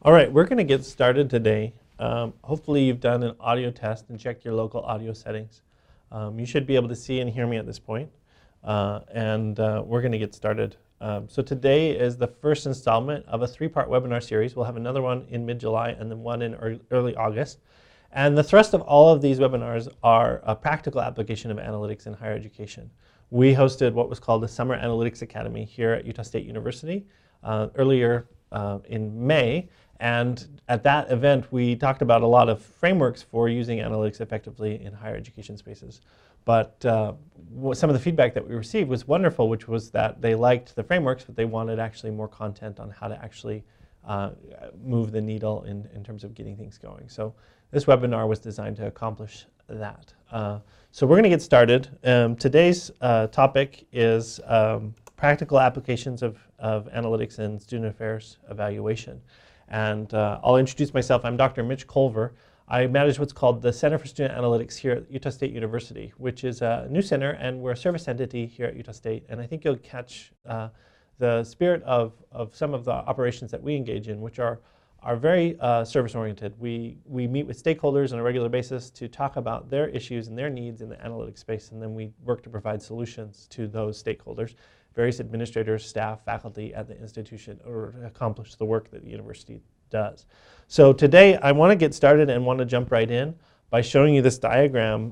All right, we're going to get started today. Hopefully you've done an audio test and checked your local audio settings. You should be able to see and hear me at this point. We're going to get started. So today is the first installment of a three-part webinar series. We'll have another one in mid-July and then one in early August. And the thrust of all of these webinars are a practical application of analytics in higher education. We hosted what was called the Summer Analytics Academy here at Utah State University earlier in May. And at that event, we talked about a lot of frameworks for using analytics effectively in higher education spaces. But some of the feedback that we received was wonderful, which was that they liked the frameworks, but they wanted actually more content on how to actually move the needle in terms of getting things going. So this webinar was designed to accomplish that. So we're going to get started. Today's topic is practical applications of analytics in student affairs evaluation. And I'll introduce myself. I'm Dr. Mitch Culver. I manage what's called the Center for Student Analytics here at Utah State University, which is a new center, and we're a service entity here at Utah State. And I think you'll catch the spirit of some of the operations that we engage in, which are very service-oriented. We meet with stakeholders on a regular basis to talk about their issues and their needs in the analytics space, and then we work to provide solutions to those stakeholders, various administrators, staff, faculty at the institution, or accomplish the work that the university does. So today I want to get started and want to jump right in by showing you this diagram.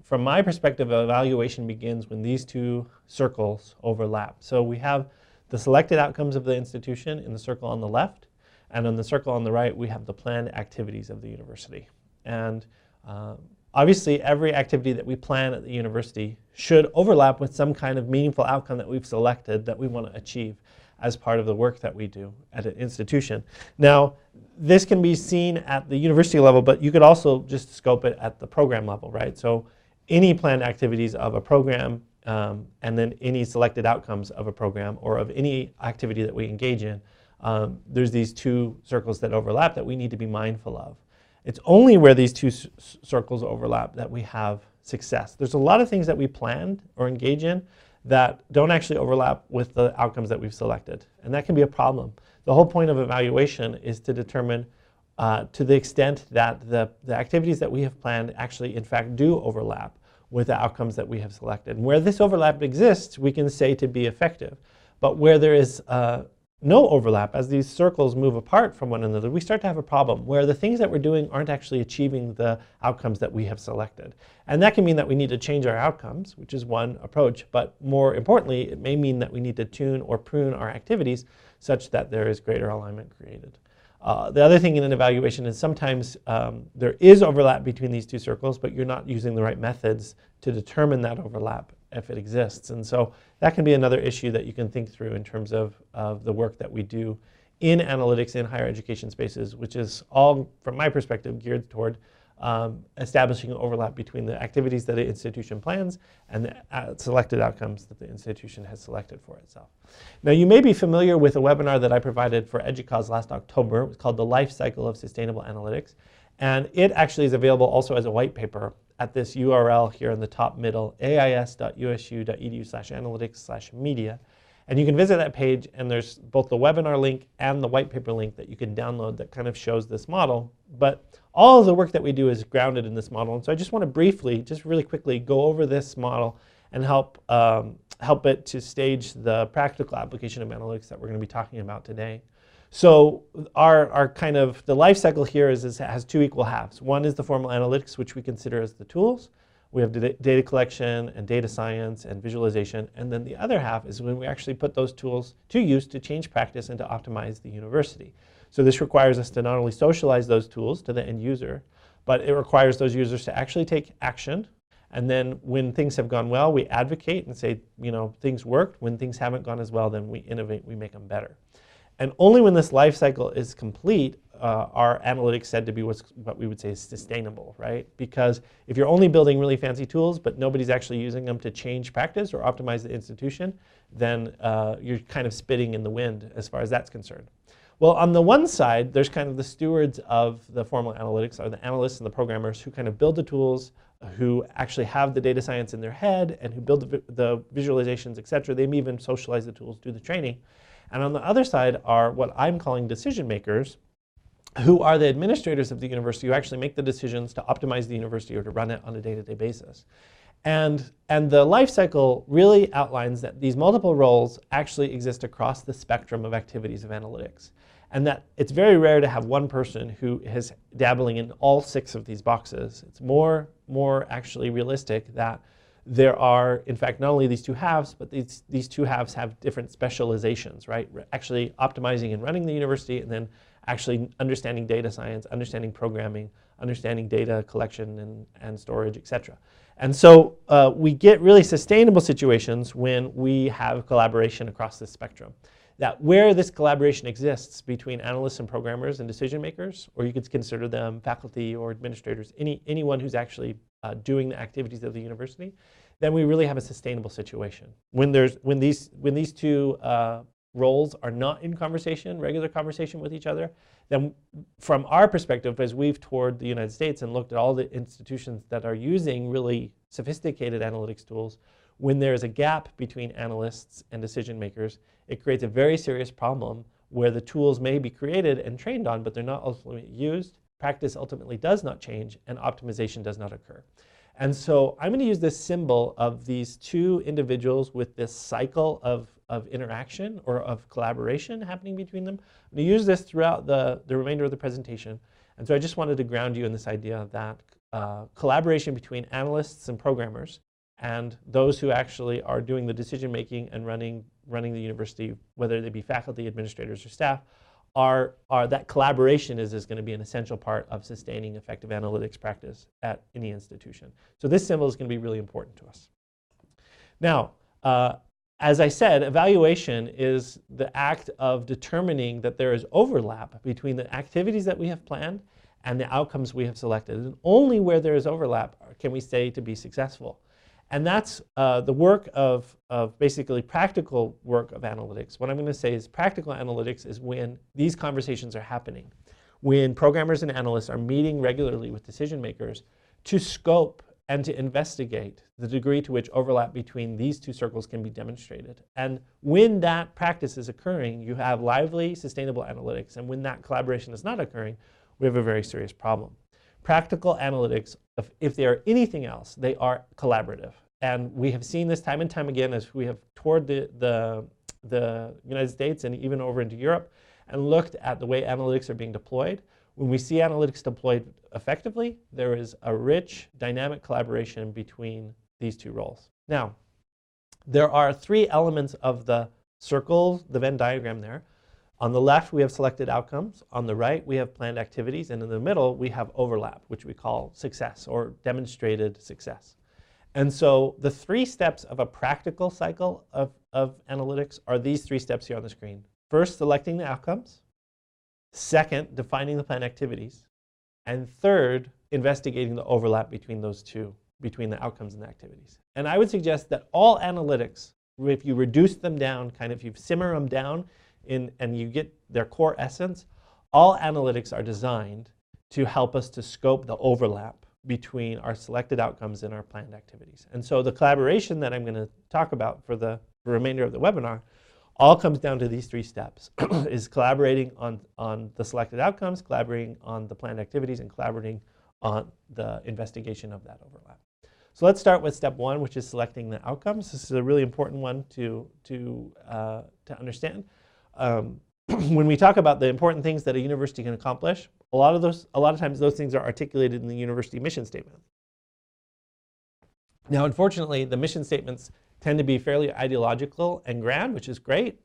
From my perspective, evaluation begins when these two circles overlap. So we have the selected outcomes of the institution in the circle on the left, and on the circle on the right we have the planned activities of the university. And obviously, every activity that we plan at the university should overlap with some kind of meaningful outcome that we've selected that we want to achieve as part of the work that we do at an institution. Now, this can be seen at the university level, but you could also just scope it at the program level, right? So any planned activities of a program and then any selected outcomes of a program or of any activity that we engage in, there's these two circles that overlap that we need to be mindful of. It's only where these two circles overlap that we have success. There's a lot of things that we plan or engage in that don't actually overlap with the outcomes that we've selected. And that can be a problem. The whole point of evaluation is to determine to the extent that the activities that we have planned actually in fact do overlap with the outcomes that we have selected. And where this overlap exists, we can say to be effective. But where there is no overlap, as these circles move apart from one another, we start to have a problem where the things that we're doing aren't actually achieving the outcomes that we have selected. And that can mean that we need to change our outcomes, which is one approach, but more importantly, it may mean that we need to tune or prune our activities such that there is greater alignment created. The other thing in an evaluation is sometimes there is overlap between these two circles, but you're not using the right methods to determine that overlap if it exists. And so that can be another issue that you can think through in terms of the work that we do in analytics in higher education spaces, which is all, from my perspective, geared toward establishing an overlap between the activities that an institution plans and the selected outcomes that the institution has selected for itself. Now, you may be familiar with a webinar that I provided for EDUCAUSE last October. It was called The Life Cycle of Sustainable Analytics. And it actually is available also as a white paper at this URL here in the top middle, ais.usu.edu/analytics/media. And you can visit that page, and there's both the webinar link and the white paper link that you can download that kind of shows this model. But all of the work that we do is grounded in this model. And so I just want to briefly, just really quickly, go over this model and help it to stage the practical application of analytics that we're going to be talking about today. So our kind of, the life cycle here has two equal halves. One is the formal analytics, which we consider as the tools. We have data collection and data science and visualization. And then the other half is when we actually put those tools to use to change practice and to optimize the university. So this requires us to not only socialize those tools to the end user, but it requires those users to actually take action. And then when things have gone well, we advocate and say, you know, things worked. When things haven't gone as well, then we innovate, we make them better. And only when this life cycle is complete are analytics said to be what we would say is sustainable, right? Because if you're only building really fancy tools, but nobody's actually using them to change practice or optimize the institution, then you're kind of spitting in the wind as far as that's concerned. Well, on the one side, there's kind of the stewards of the formal analytics, are the analysts and the programmers who kind of build the tools, who actually have the data science in their head, and who build the visualizations, et cetera. They may even socialize the tools, do the training. And on the other side are what I'm calling decision makers, who are the administrators of the university who actually make the decisions to optimize the university or to run it on a day-to-day basis. And the life cycle really outlines that these multiple roles actually exist across the spectrum of activities of analytics. And that it's very rare to have one person who is dabbling in all 6 of these boxes. It's more actually realistic that there are, in fact, not only these 2 halves, but these 2 halves have different specializations, right? Actually optimizing and running the university, and then actually understanding data science, understanding programming, understanding data collection and storage, et cetera. And so we get really sustainable situations when we have collaboration across this spectrum. That where this collaboration exists between analysts and programmers and decision makers, or you could consider them faculty or administrators, anyone who's actually doing the activities of the university, then we really have a sustainable situation. When these 2 roles are not in regular conversation with each other, then from our perspective, as we've toured the United States and looked at all the institutions that are using really sophisticated analytics tools, when there's a gap between analysts and decision makers, it creates a very serious problem where the tools may be created and trained on, but they're not ultimately used. Practice ultimately does not change, and optimization does not occur. And so I'm going to use this symbol of these 2 individuals with this cycle of interaction or of collaboration happening between them. I'm going to use this throughout the remainder of the presentation. And so I just wanted to ground you in this idea that collaboration between analysts and programmers and those who actually are doing the decision making and running the university, whether they be faculty, administrators, or staff, are that collaboration is going to be an essential part of sustaining effective analytics practice at any institution. So this symbol is going to be really important to us. Now, as I said, evaluation is the act of determining that there is overlap between the activities that we have planned and the outcomes we have selected. And only where there is overlap can we say to be successful. And that's the work of basically practical work of analytics. What I'm going to say is practical analytics is when these conversations are happening, when programmers and analysts are meeting regularly with decision makers to scope and to investigate the degree to which overlap between these 2 circles can be demonstrated. And when that practice is occurring, you have lively, sustainable analytics. And when that collaboration is not occurring, we have a very serious problem. Practical analytics, if they are anything else, they are collaborative. And we have seen this time and time again as we have toured the United States and even over into Europe and looked at the way analytics are being deployed. When we see analytics deployed effectively, there is a rich, dynamic collaboration between these 2 roles. Now, there are 3 elements of the circle, the Venn diagram there. On the left, we have selected outcomes. On the right, we have planned activities. And in the middle, we have overlap, which we call success or demonstrated success. And so the 3 steps of a practical cycle of analytics are these 3 steps here on the screen. First, selecting the outcomes. Second, defining the planned activities. And third, investigating the overlap between those 2, between the outcomes and the activities. And I would suggest that all analytics, if you reduce them down, if you simmer them down, and you get their core essence, all analytics are designed to help us to scope the overlap between our selected outcomes and our planned activities. And so the collaboration that I'm going to talk about for the remainder of the webinar all comes down to these 3 steps, is collaborating on the selected outcomes, collaborating on the planned activities, and collaborating on the investigation of that overlap. So let's start with step 1, which is selecting the outcomes. This is a really important one to understand. When we talk about the important things that a university can accomplish, a lot of times those things are articulated in the university mission statement. Now, unfortunately, the mission statements tend to be fairly ideological and grand, which is great,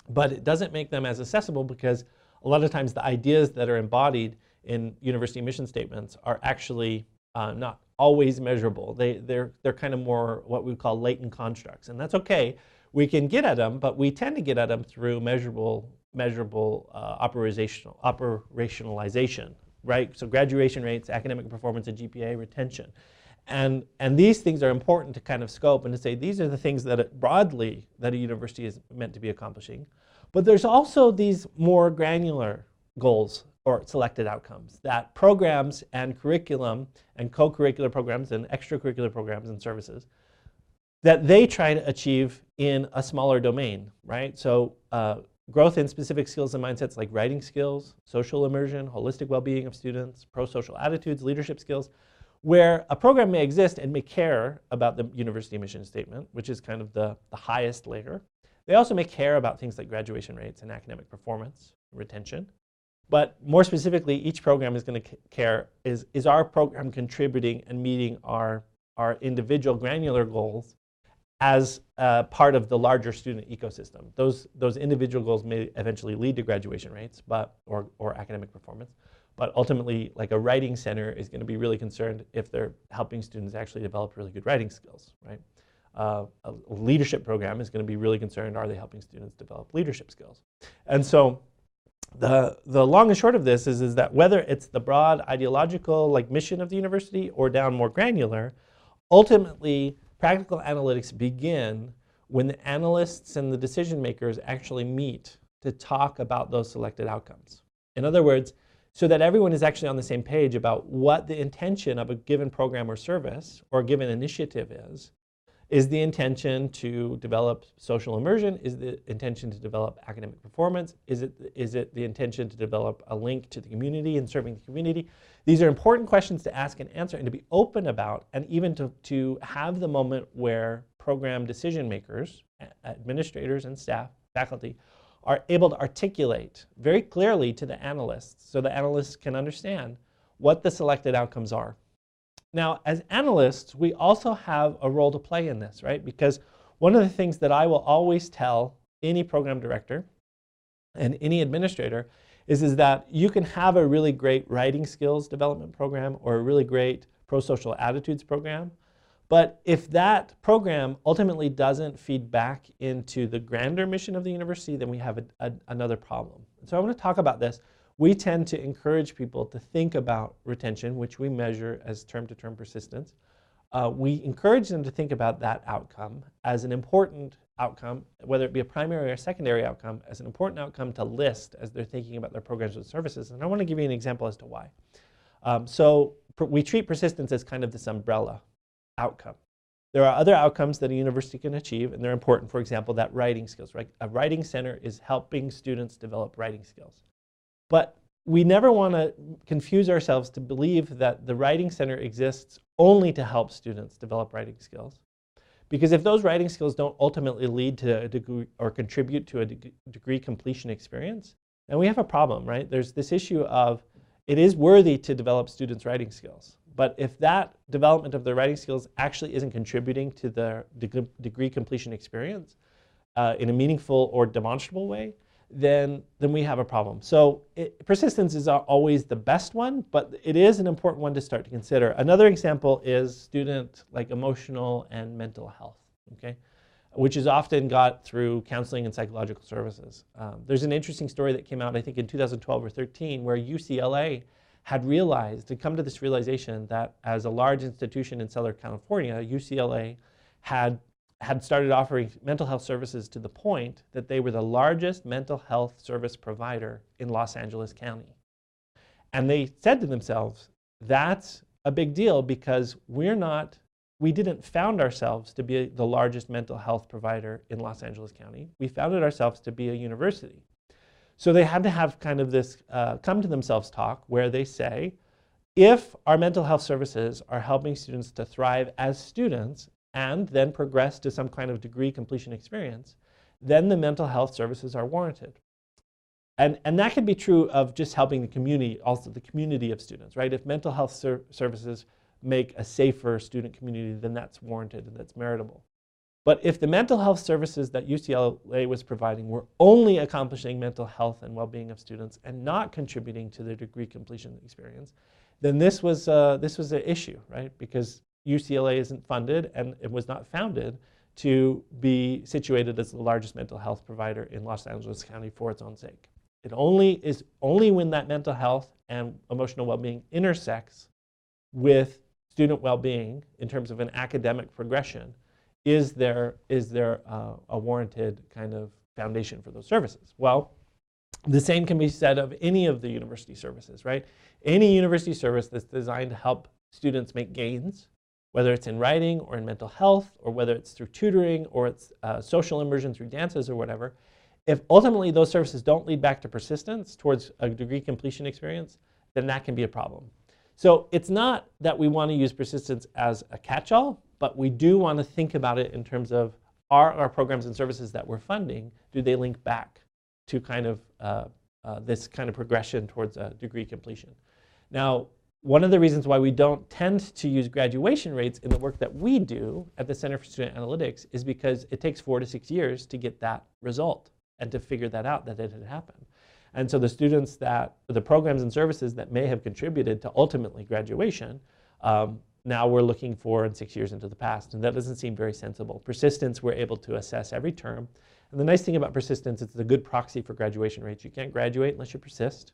but it doesn't make them as accessible because a lot of times the ideas that are embodied in university mission statements are actually not always measurable. They're kind of more what we call latent constructs, and that's okay. We can get at them, but we tend to get at them through measurable operationalization, right? So graduation rates, academic performance, and GPA retention. And these things are important to kind of scope and to say these are the things that broadly that a university is meant to be accomplishing. But there's also these more granular goals or selected outcomes that programs and curriculum and co-curricular programs and extracurricular programs and services that they try to achieve in a smaller domain, right? So growth in specific skills and mindsets like writing skills, social immersion, holistic well-being of students, pro-social attitudes, leadership skills, where a program may exist and may care about the university mission statement, which is kind of the highest layer. They also may care about things like graduation rates and academic performance, retention. But more specifically, each program is going to care, is our program contributing and meeting our individual granular goals as part of the larger student ecosystem. Those individual goals may eventually lead to graduation rates or academic performance. But ultimately, like a writing center is going to be really concerned if they're helping students actually develop really good writing skills, right? A leadership program is going to be really concerned, are they helping students develop leadership skills? And so the long and short of this is that whether it's the broad ideological like mission of the university or down more granular, ultimately practical analytics begin when the analysts and the decision makers actually meet to talk about those selected outcomes. In other words, so that everyone is actually on the same page about what the intention of a given program or service or a given initiative is. Is the intention to develop social immersion? Is the intention to develop academic performance? Is it the intention to develop a link to the community and serving the community? These are important questions to ask and answer and to be open about, and even to have the moment where program decision makers, administrators and staff, faculty, are able to articulate very clearly to the analysts so the analysts can understand what the selected outcomes are. Now, as analysts, we also have a role to play in this, right? Because one of the things that I will always tell any program director and any administrator is that you can have a really great writing skills development program or a really great pro-social attitudes program, but if that program ultimately doesn't feed back into the grander mission of the university, then we have another problem. So I want to talk about this. We tend to encourage people to think about retention, which we measure as term-to-term persistence. We encourage them to think about that outcome as an important outcome, whether it be a primary or secondary outcome, as an important outcome to list as they're thinking about their programs and services. And I want to give you an example as to why. We treat persistence as kind of this umbrella outcome. There are other outcomes that a university can achieve, and they're important. For example, that writing skills, right? A writing center is helping students develop writing skills. But we never want to confuse ourselves to believe that the writing center exists only to help students develop writing skills. Because if those writing skills don't ultimately lead to a degree or contribute to a degree completion experience, then we have a problem, right? There's this issue of it is worthy to develop students' writing skills. But if that development of their writing skills actually isn't contributing to the degree completion experience in a meaningful or demonstrable way, then we have a problem. So persistence is always the best one, but it is an important one to start to consider. Another example is student emotional and mental health, okay, which is often got through counseling and psychological services. There's an interesting story that came out, I think in 2012 or 13, where UCLA had come to this realization that as a large institution in Southern California, UCLA had started offering mental health services to the point that they were the largest mental health service provider in Los Angeles County. And they said to themselves, that's a big deal because we didn't found ourselves to be the largest mental health provider in Los Angeles County. We founded ourselves to be a university. So they had to have kind of this come to themselves talk where they say, if our mental health services are helping students to thrive as students and then progress to some kind of degree completion experience, then the mental health services are warranted. And that can be true of just helping the community, also the community of students, right? If mental health services make a safer student community, then that's warranted and that's meritable. But if the mental health services that UCLA was providing were only accomplishing mental health and well-being of students and not contributing to the degree completion experience, then this was an issue, right? Because UCLA isn't funded and it was not founded to be situated as the largest mental health provider in Los Angeles County for its own sake. It is only when that mental health and emotional well-being intersects with student well-being in terms of an academic progression is there a warranted kind of foundation for those services. Well, the same can be said of any of the university services, right? Any university service that's designed to help students make gains, whether it's in writing or in mental health, or whether it's through tutoring or it's social immersion through dances or whatever, If ultimately those services don't lead back to persistence towards a degree completion experience, then that can be a problem. So it's not that we want to use persistence as a catch-all, but we do want to think about it in terms of, are our programs and services that we're funding, do they link back to kind of this kind of progression towards a degree completion? Now, one of the reasons why we don't tend to use graduation rates in the work that we do at the Center for Student Analytics is because it takes 4 to 6 years to get that result and to figure that out, that it had happened. And so the students that, the programs and services that may have contributed to ultimately graduation, now we're looking for in 6 years into the past, and that doesn't seem very sensible. Persistence, we're able to assess every term. And the nice thing about persistence, it's a good proxy for graduation rates. You can't graduate unless you persist.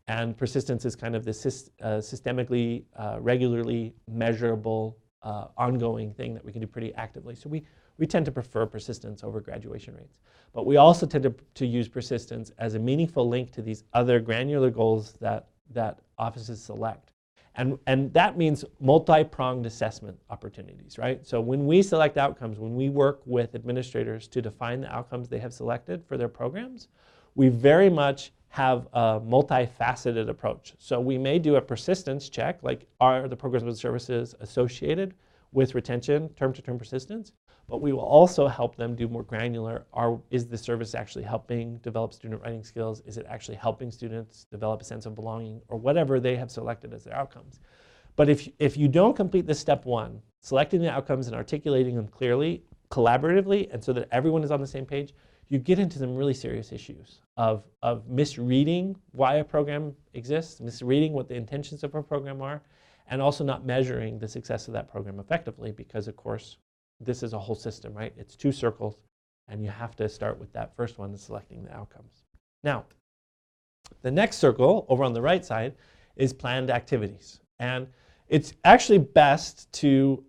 And persistence is kind of this systemically, regularly measurable, ongoing thing that we can do pretty actively. So we tend to prefer persistence over graduation rates. But we also tend to use persistence as a meaningful link to these other granular goals that offices select. And that means multi-pronged assessment opportunities, right? So when we select outcomes, when we work with administrators to define the outcomes they have selected for their programs, we very much have a multifaceted approach. So we may do a persistence check, like are the programs and services associated with retention, term-to-term persistence, but we will also help them do more granular, is the service actually helping develop student writing skills? Is it actually helping students develop a sense of belonging, or whatever they have selected as their outcomes? But if you don't complete this step one, selecting the outcomes and articulating them clearly, collaboratively, and so that everyone is on the same page, you get into some really serious issues of misreading why a program exists, misreading what the intentions of a program are, and also not measuring the success of that program effectively, because of course, this is a whole system, right? It's 2 circles, and you have to start with that first one, selecting the outcomes. Now, the next circle over on the right side is planned activities. And it's actually best to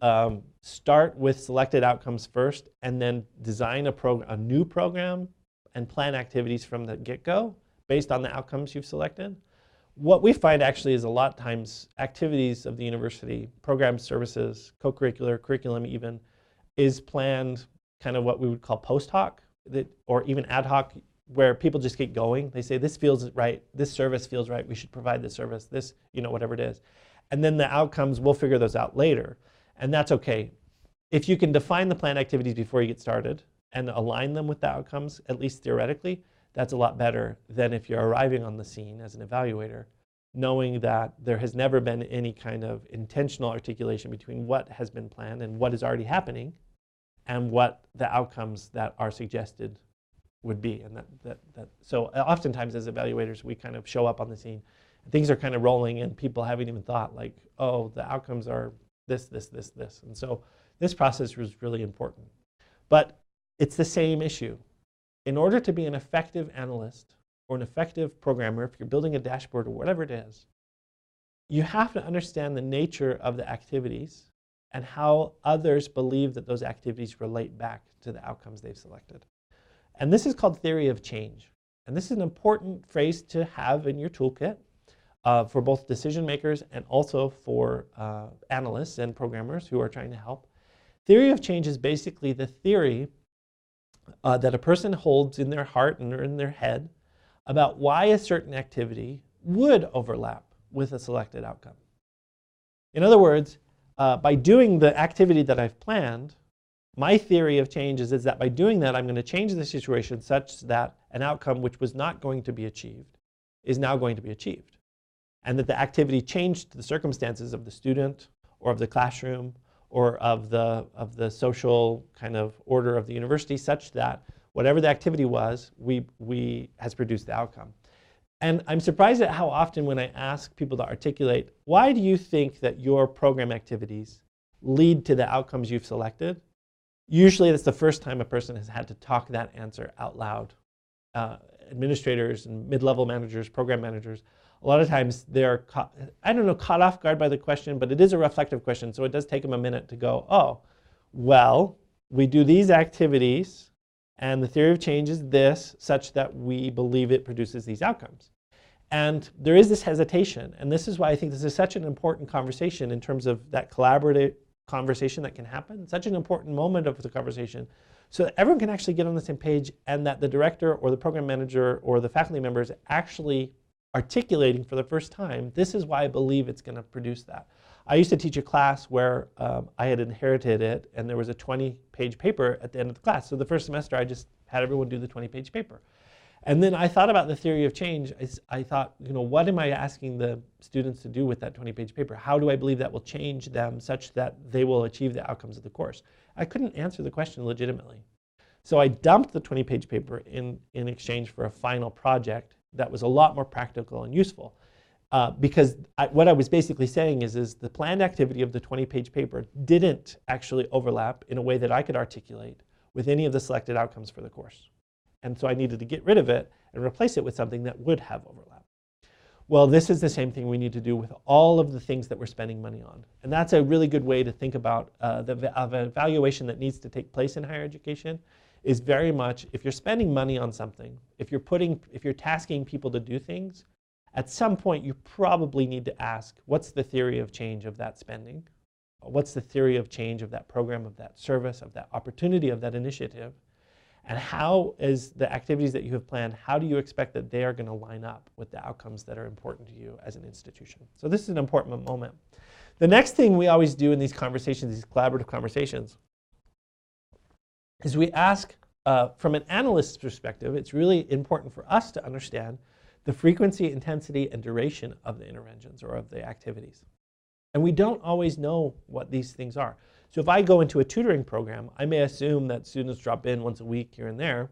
start with selected outcomes first, and then design a new program and plan activities from the get-go based on the outcomes you've selected. What we find actually is a lot of times activities of the university, programs, services, co-curricular, curriculum even, is planned kind of what we would call post hoc, or even ad hoc, where people just get going. They say, this feels right, this service feels right, we should provide this service, this, whatever it is. And then the outcomes, we'll figure those out later. And that's okay. If you can define the planned activities before you get started and align them with the outcomes, at least theoretically, that's a lot better than if you're arriving on the scene as an evaluator, knowing that there has never been any kind of intentional articulation between what has been planned and what is already happening, and what the outcomes that are suggested would be. And so oftentimes as evaluators, we kind of show up on the scene, and things are kind of rolling, and people haven't even thought like, oh, the outcomes are this, this, this, this. And so this process was really important. But it's the same issue. In order to be an effective analyst or an effective programmer, if you're building a dashboard or whatever it is, you have to understand the nature of the activities and how others believe that those activities relate back to the outcomes they've selected. And this is called theory of change. And this is an important phrase to have in your toolkit for both decision makers and also for analysts and programmers who are trying to help. Theory of change is basically the theory that a person holds in their heart and in their head about why a certain activity would overlap with a selected outcome. In other words, by doing the activity that I've planned, my theory of change is that by doing that, I'm going to change the situation such that an outcome which was not going to be achieved is now going to be achieved. And that the activity changed the circumstances of the student or of the classroom or of the social kind of order of the university such that whatever the activity was, has produced the outcome. And I'm surprised at how often when I ask people to articulate, why do you think that your program activities lead to the outcomes you've selected? Usually that's the first time a person has had to talk that answer out loud. Administrators and mid-level managers, program managers, a lot of times they're, caught off guard by the question, but it is a reflective question, so it does take them a minute to go, oh, well, we do these activities, and the theory of change is this, such that we believe it produces these outcomes. And there is this hesitation, and this is why I think this is such an important conversation in terms of that collaborative conversation that can happen, such an important moment of the conversation, so that everyone can actually get on the same page and that the director or the program manager or the faculty member is actually articulating for the first time, this is why I believe it's going to produce that. I used to teach a class where I had inherited it, and there was a 20-page paper at the end of the class. So the first semester, I just had everyone do the 20-page paper. And then I thought about the theory of change. I thought, what am I asking the students to do with that 20-page paper? How do I believe that will change them such that they will achieve the outcomes of the course? I couldn't answer the question legitimately. So I dumped the 20-page paper in exchange for a final project that was a lot more practical and useful. Because what I was basically saying is the planned activity of the 20-page paper didn't actually overlap in a way that I could articulate with any of the selected outcomes for the course. And so I needed to get rid of it and replace it with something that would have overlap. Well, this is the same thing we need to do with all of the things that we're spending money on. And that's a really good way to think about the evaluation that needs to take place in higher education is very much, if you're spending money on something, if you're tasking people to do things, at some point you probably need to ask, what's the theory of change of that spending? What's the theory of change of that program, of that service, of that opportunity, of that initiative? And how is the activities that you have planned, how do you expect that they are going to line up with the outcomes that are important to you as an institution? So this is an important moment. The next thing we always do in these conversations, these collaborative conversations, is we ask, from an analyst's perspective, it's really important for us to understand the frequency, intensity, and duration of the interventions or of the activities. And we don't always know what these things are. So if I go into a tutoring program, I may assume that students drop in once a week here and there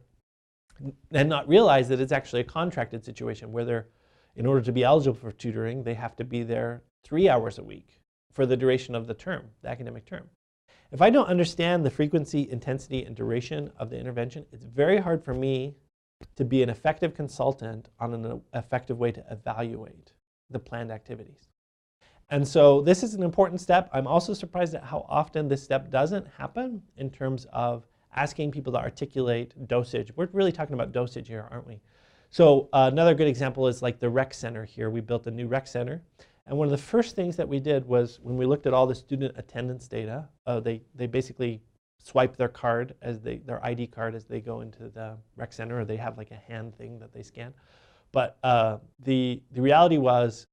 and not realize that it's actually a contracted situation where they're, in order to be eligible for tutoring, they have to be there 3 hours a week for the duration of the term, the academic term. If I don't understand the frequency, intensity, and duration of the intervention, it's very hard for me to be an effective consultant on an effective way to evaluate the planned activities. And so this is an important step. I'm also surprised at how often this step doesn't happen in terms of asking people to articulate dosage. We're really talking about dosage here, aren't we? So another good example is like the rec center here. We built a new rec center. And one of the first things that we did was when we looked at all the student attendance data, they basically swipe their card, their ID card as they go into the rec center, or they have like a hand thing that they scan. But the reality was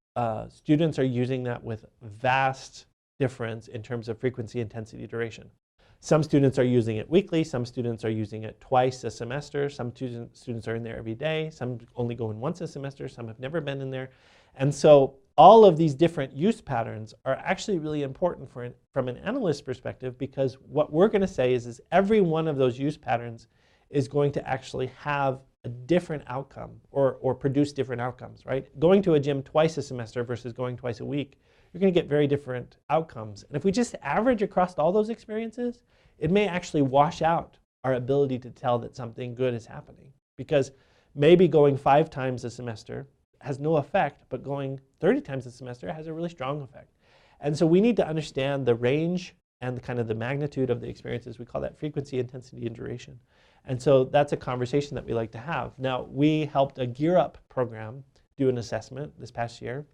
students are using that with vast difference in terms of frequency, intensity, duration. Some students are using it weekly, some students are using it twice a semester, some students are in there every day, some only go in once a semester, some have never been in there. And so all of these different use patterns are actually really important from an analyst perspective, because what we're going to say is every one of those use patterns is going to actually have a different outcome or produce different outcomes, right? Going to a gym twice a semester versus going twice a week, you're going to get very different outcomes. And if we just average across all those experiences, it may actually wash out our ability to tell that something good is happening. Because maybe going 5 times a semester has no effect, but going 30 times a semester has a really strong effect. And so we need to understand the range and the kind of the magnitude of the experiences. We call that frequency, intensity, and duration. And so that's a conversation that we like to have. Now, we helped a Gear Up program do an assessment this past year.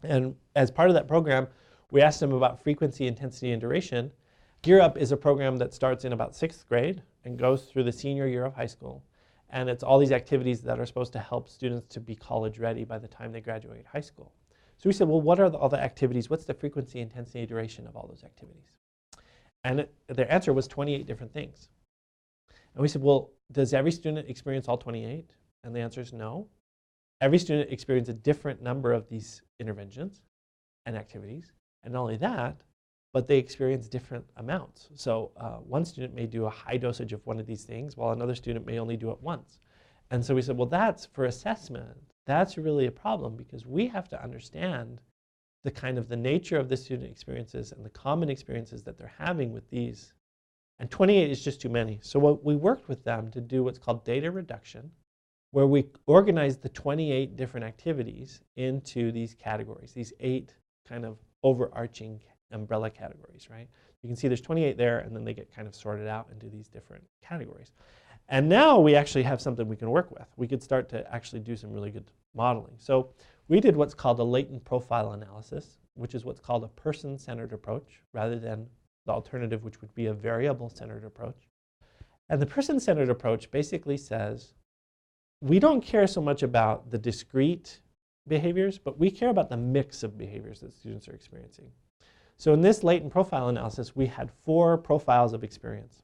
And as part of that program, we asked them about frequency, intensity, and duration. Gear Up is a program that starts in about 6th grade and goes through the senior year of high school. And it's all these activities that are supposed to help students to be college ready by the time they graduate high school. So we said, well, what are all the activities? What's the frequency, intensity, duration of all those activities? And their answer was 28 different things. And we said, well, does every student experience all 28? And the answer is no. Every student experiences a different number of these interventions and activities. And not only that, but they experience different amounts. So one student may do a high dosage of one of these things, while another student may only do it once. And so we said, well, that's for assessment. That's really a problem, because we have to understand the kind of the nature of the student experiences and the common experiences that they're having with these. And 28 is just too many. So what we worked with them to do what's called data reduction, where we organized the 28 different activities into these categories, these 8 kind of overarching umbrella categories, right? You can see there's 28 there, and then they get kind of sorted out into these different categories. And now we actually have something we can work with. We could start to actually do some really good modeling. So we did what's called a latent profile analysis, which is what's called a person-centered approach, rather than the alternative, which would be a variable-centered approach. And the person-centered approach basically says, we don't care so much about the discrete behaviors, but we care about the mix of behaviors that students are experiencing. So in this latent profile analysis, we had 4 profiles of experience,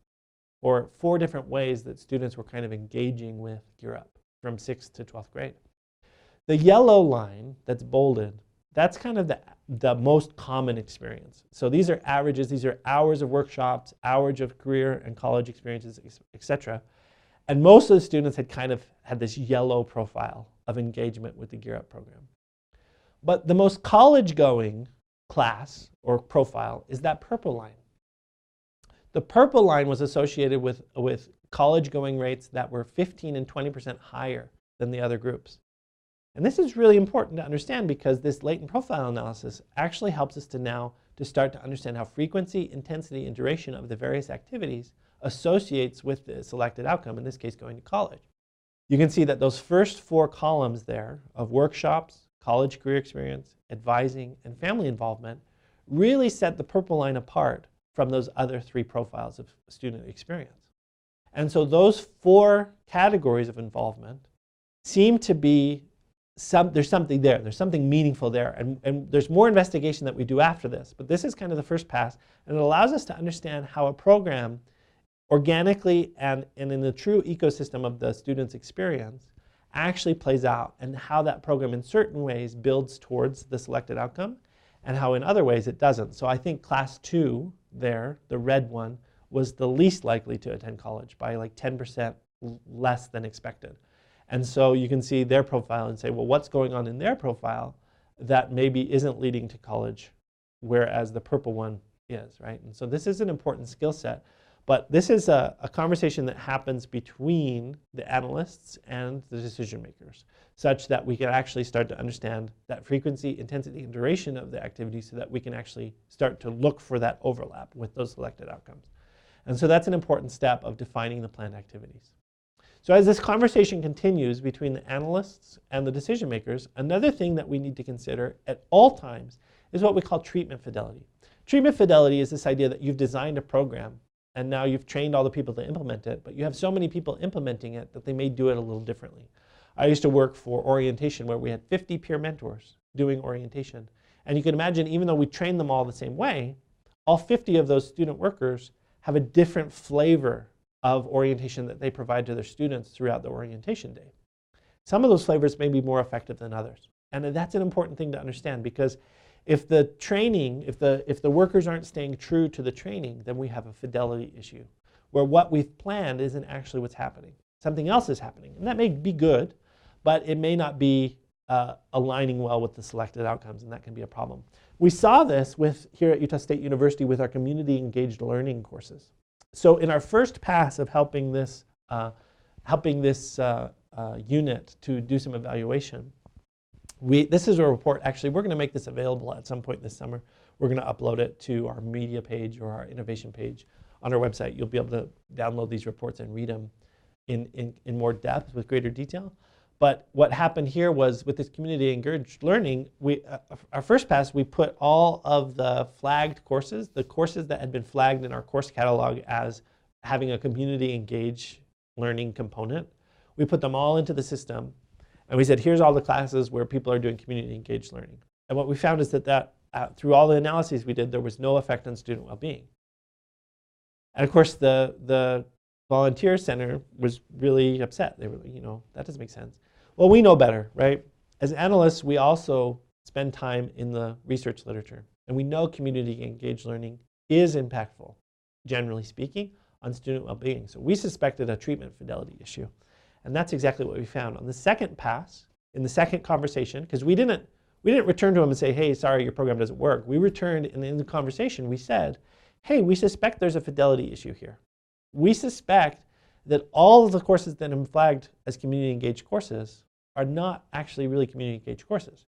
or 4 different ways that students were kind of engaging with Gear Up from 6th to 12th grade. The yellow line that's bolded, that's kind of the most common experience. So these are averages, these are hours of workshops, hours of career and college experiences, etc. And most of the students had kind of had this yellow profile of engagement with the Gear Up program. But the most college-going class or profile is that purple line. The purple line was associated with college-going rates that were 15 and 20% higher than the other groups. And this is really important to understand because this latent profile analysis actually helps us to start to understand how frequency, intensity, and duration of the various activities associates with the selected outcome, in this case going to college. You can see that those first 4 columns there of workshops, college career experience, advising, and family involvement really set the purple line apart from those other 3 profiles of student experience. And so those 4 categories of involvement seem to be there's something there. There's something meaningful there. And there's more investigation that we do after this. But this is kind of the first pass. And it allows us to understand how a program organically and in the true ecosystem of the student's experience actually plays out, and how that program in certain ways builds towards the selected outcome and how in other ways it doesn't. So I think class 2 there, the red one, was the least likely to attend college by like 10% less than expected. And so you can see their profile and say, well, what's going on in their profile that maybe isn't leading to college, whereas the purple one is, right? And so this is an important skill set. But this is a conversation that happens between the analysts and the decision makers, such that we can actually start to understand that frequency, intensity, and duration of the activity so that we can actually start to look for that overlap with those selected outcomes. And so that's an important step of defining the planned activities. So as this conversation continues between the analysts and the decision makers, another thing that we need to consider at all times is what we call treatment fidelity. Treatment fidelity is this idea that you've designed a program and now you've trained all the people to implement it, but you have so many people implementing it that they may do it a little differently. I used to work for orientation where we had 50 peer mentors doing orientation. And you can imagine, even though we trained them all the same way, all 50 of those student workers have a different flavor of orientation that they provide to their students throughout the orientation day. Some of those flavors may be more effective than others. And that's an important thing to understand, because if the training, if the workers aren't staying true to the training, then we have a fidelity issue, where what we've planned isn't actually what's happening. Something else is happening. And that may be good, but it may not be aligning well with the selected outcomes, and that can be a problem. We saw this here at Utah State University with our community engaged learning courses. So in our first pass of helping this unit to do some evaluation, this is a report. Actually, we're going to make this available at some point this summer. We're going to upload it to our media page or our innovation page on our website. You'll be able to download these reports and read them in more depth with greater detail. But what happened here was, with this community engaged learning, our first pass, we put all of the flagged courses, the courses that had been flagged in our course catalog as having a community engaged learning component, we put them all into the system. And we said, here's all the classes where people are doing community engaged learning. And what we found is that through all the analyses we did, there was no effect on student well-being. And of course, the volunteer center was really upset. They were like, that doesn't make sense. Well, we know better, right? As analysts, we also spend time in the research literature. And we know community engaged learning is impactful, generally speaking, on student well-being. So we suspected a treatment fidelity issue. And that's exactly what we found. On the second pass, in the second conversation, because we didn't return to them and say, hey, sorry, your program doesn't work. We returned, and in the conversation, we said, hey, we suspect there's a fidelity issue here. We suspect that all of the courses that have been flagged as community engaged courses are not actually really community engaged courses.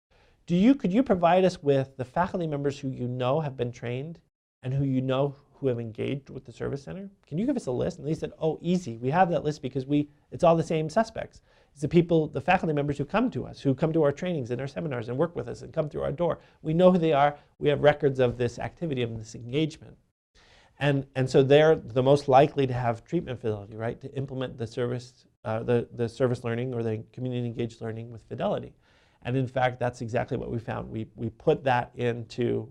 Could you provide us with the faculty members who you know have been trained and who have engaged with the service center? Can you give us a list? And they said, oh, easy. We have that list because it's all the same suspects. It's the faculty members who come to us, who come to our trainings and our seminars and work with us and come through our door. We know who they are. We have records of this activity, of this engagement. And so they're the most likely to have treatment fidelity, right? To implement the service learning or the community engaged learning with fidelity. And in fact, that's exactly what we found. We put that into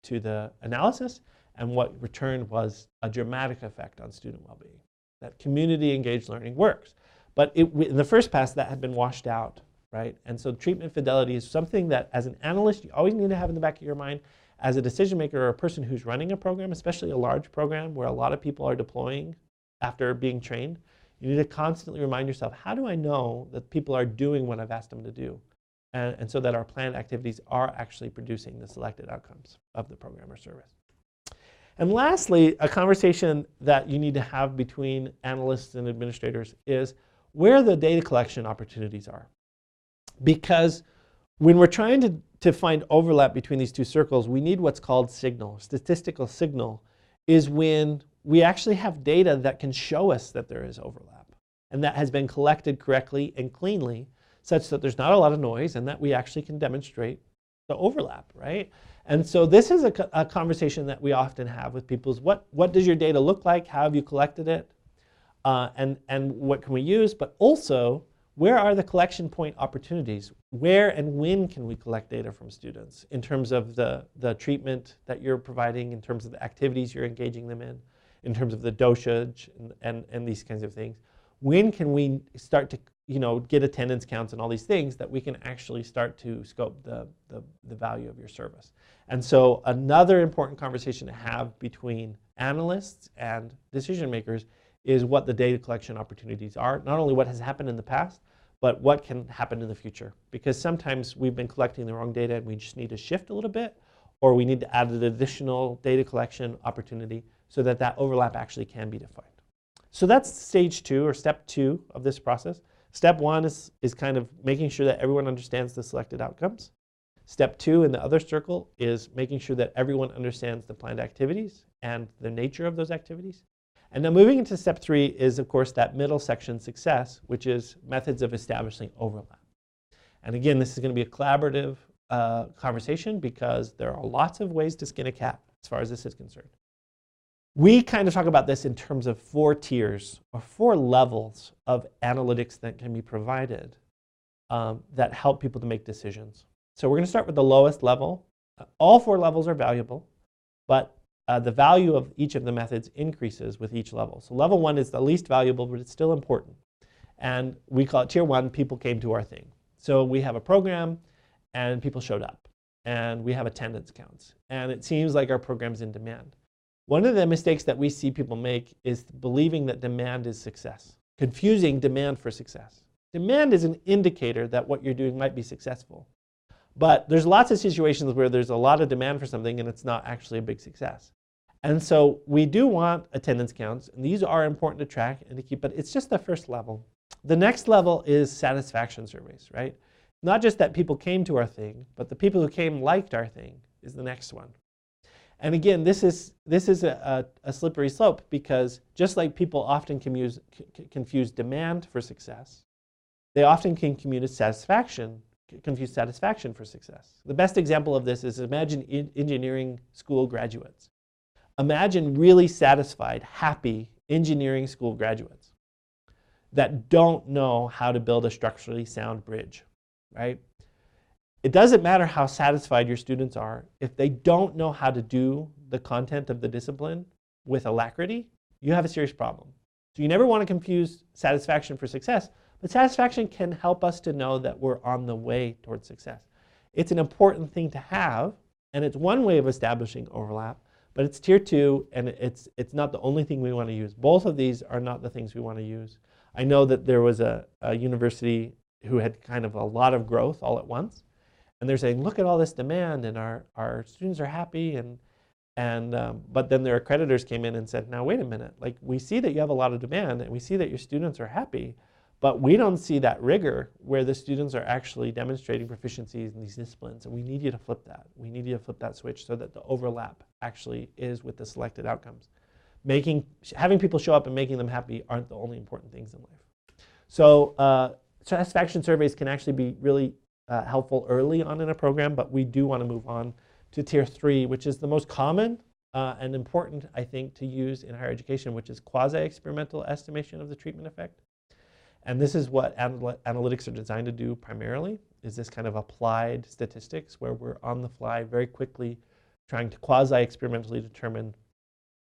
the analysis, and what returned was a dramatic effect on student well-being. That community engaged learning works. But in the first pass, that had been washed out, right? And so treatment fidelity is something that, as an analyst, you always need to have in the back of your mind. As a decision maker or a person who's running a program, especially a large program where a lot of people are deploying after being trained, you need to constantly remind yourself, how do I know that people are doing what I've asked them to do? And so that our planned activities are actually producing the selected outcomes of the program or service. And lastly, a conversation that you need to have between analysts and administrators is where the data collection opportunities are. Because when we're trying to find overlap between these two circles, we need what's called signal. Statistical signal is when we actually have data that can show us that there is overlap and that has been collected correctly and cleanly, such that there's not a lot of noise and that we actually can demonstrate the overlap, right? And so this is a conversation that we often have with people is what does your data look like? How have you collected it? And what can we use? But also, where are the collection point opportunities? Where and when can we collect data from students in terms of the treatment that you're providing, in terms of the activities you're engaging them in terms of the dosage and these kinds of things? When can we start to get attendance counts and all these things that we can actually start to scope the value of your service? And so another important conversation to have between analysts and decision makers is what the data collection opportunities are. Not only what has happened in the past, but what can happen in the future. Because sometimes we've been collecting the wrong data and we just need to shift a little bit, or we need to add an additional data collection opportunity so that that overlap actually can be defined. So that's stage 2 or step 2 of this process. Step 1 is kind of making sure that everyone understands the selected outcomes. Step 2 in the other circle is making sure that everyone understands the planned activities and the nature of those activities. And now moving into step 3 is, of course, that middle section, success, which is methods of establishing overlap. And again, this is going to be a collaborative conversation because there are lots of ways to skin a cat as far as this is concerned. We kind of talk about this in terms of 4 tiers or 4 levels of analytics that can be provided that help people to make decisions. So we're going to start with the lowest level. All 4 levels are valuable, but the value of each of the methods increases with each level. So level 1 is the least valuable, but it's still important. And we call it tier 1, people came to our thing. So we have a program and people showed up and we have attendance counts. And it seems like our program's in demand. One of the mistakes that we see people make is believing that demand is success, confusing demand for success. Demand is an indicator that what you're doing might be successful. But there's lots of situations where there's a lot of demand for something and it's not actually a big success. And so we do want attendance counts, and these are important to track and to keep, but it's just the first level. The next level is satisfaction surveys, right? Not just that people came to our thing, but the people who came liked our thing is the next one. And again, this is a slippery slope because just like people often confuse demand for success, they often can confuse satisfaction for success. The best example of this is imagine engineering school graduates. Imagine really satisfied, happy engineering school graduates that don't know how to build a structurally sound bridge, right? It doesn't matter how satisfied your students are. If they don't know how to do the content of the discipline with alacrity, you have a serious problem. So you never want to confuse satisfaction for success, but satisfaction can help us to know that we're on the way towards success. It's an important thing to have, and it's one way of establishing overlap, but it's tier 2, and it's not the only thing we want to use. Both of these are not the things we want to use. I know that there was a university who had kind of a lot of growth all at once, and they're saying, look at all this demand, and our students are happy, but then their accreditors came in and said, now wait a minute, like we see that you have a lot of demand, and we see that your students are happy, but we don't see that rigor where the students are actually demonstrating proficiencies in these disciplines, and we need you to flip that. We need you to flip that switch so that the overlap actually is with the selected outcomes. Having people show up and making them happy aren't the only important things in life. So satisfaction surveys can actually be really helpful early on in a program, but we do want to move on to tier 3, which is the most common and important, I think, to use in higher education, which is quasi-experimental estimation of the treatment effect. And this is what analytics are designed to do primarily, is this kind of applied statistics where we're on the fly very quickly trying to quasi-experimentally determine,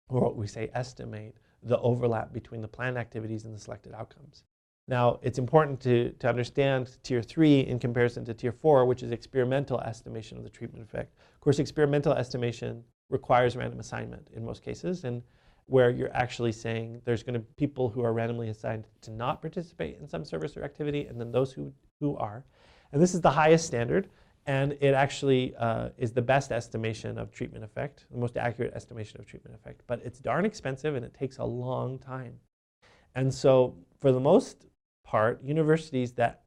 or what we say estimate, the overlap between the planned activities and the selected outcomes. Now, it's important to understand Tier 3 in comparison to Tier 4, which is experimental estimation of the treatment effect. Of course, experimental estimation requires random assignment in most cases, and where you're actually saying there's going to be people who are randomly assigned to not participate in some service or activity, and then those who are. And this is the highest standard, and it actually is the best estimation of treatment effect, the most accurate estimation of treatment effect. But it's darn expensive, and it takes a long time. And so for the most part, universities that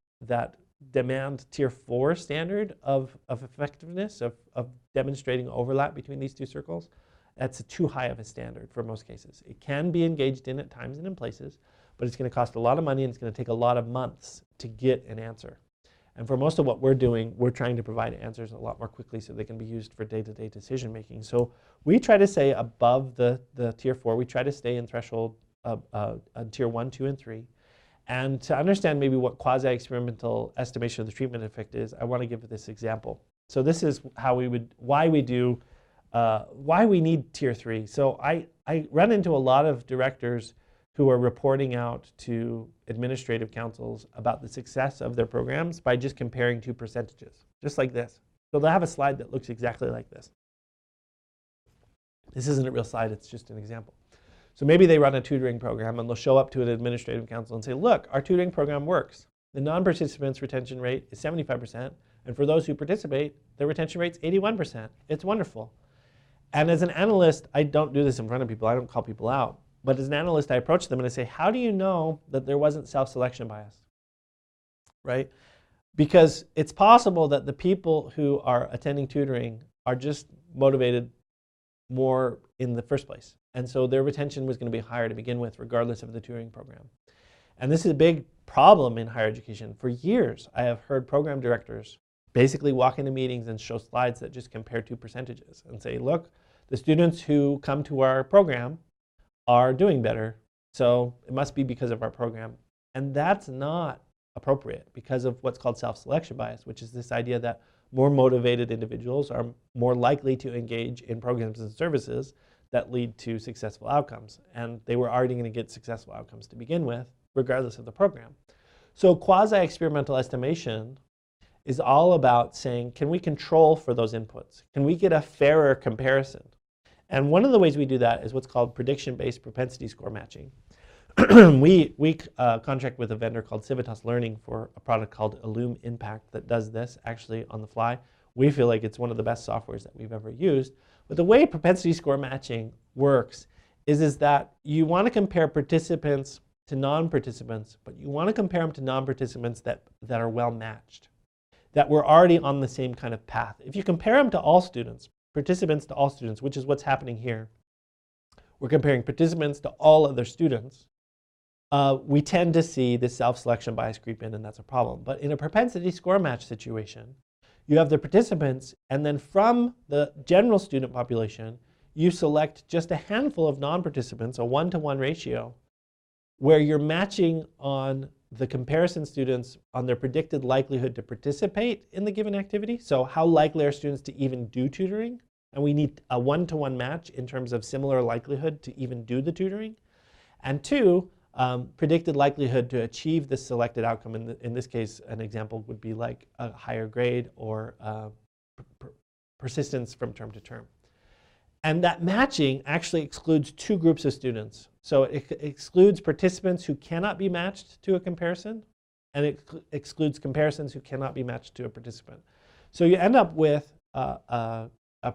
demand Tier 4 standard of effectiveness, of demonstrating overlap between these two circles, that's too high of a standard for most cases. It can be engaged in at times and in places, but it's going to cost a lot of money and it's going to take a lot of months to get an answer. And for most of what we're doing, we're trying to provide answers a lot more quickly so they can be used for day-to-day decision making. So we try to stay above the Tier 4. We try to stay in threshold Tier 1, 2, and 3. And to understand maybe what quasi-experimental estimation of the treatment effect is, I want to give this example. So this is how why we need Tier 3. So I run into a lot of directors who are reporting out to administrative councils about the success of their programs by just comparing two percentages, just like this. So they'll have a slide that looks exactly like this. This isn't a real slide, it's just an example. So maybe they run a tutoring program and they'll show up to an administrative council and say, look, our tutoring program works. The non-participants' retention rate is 75%, and for those who participate, their retention rate's 81%. It's wonderful. And as an analyst, I don't do this in front of people, I don't call people out. But as an analyst, I approach them and I say, how do you know that there wasn't self-selection bias? Right? Because it's possible that the people who are attending tutoring are just motivated more in the first place. And so their retention was going to be higher to begin with, regardless of the tutoring program. And this is a big problem in higher education. For years, I have heard program directors basically walk into meetings and show slides that just compare two percentages and say, look, the students who come to our program are doing better, so it must be because of our program. And that's not appropriate because of what's called self-selection bias, which is this idea that more motivated individuals are more likely to engage in programs and services that lead to successful outcomes. And they were already going to get successful outcomes to begin with, regardless of the program. So quasi-experimental estimation is all about saying, can we control for those inputs? Can we get a fairer comparison? And one of the ways we do that is what's called prediction-based propensity score matching. we contract with a vendor called Civitas Learning for a product called Illume Impact that does this actually on the fly. We feel like it's one of the best softwares that we've ever used. But the way propensity score matching works is that you want to compare participants to non-participants, but you want to compare them to non-participants that are well matched, that were already on the same kind of path. If you compare them to all students, participants to all students, which is what's happening here, we're comparing participants to all other students, we tend to see this self-selection bias creep in, and that's a problem. But in a propensity score match situation, you have the participants, and then from the general student population, you select just a handful of non-participants, a 1-to-1 ratio, where you're matching on the comparison students on their predicted likelihood to participate in the given activity. So how likely are students to even do tutoring? And we need a 1-to-1 match in terms of similar likelihood to even do the tutoring. And 2, predicted likelihood to achieve the selected outcome. In this case, an example would be like a higher grade or persistence from term to term. And that matching actually excludes 2 groups of students. So it excludes participants who cannot be matched to a comparison, and it excludes comparisons who cannot be matched to a participant. So you end up with a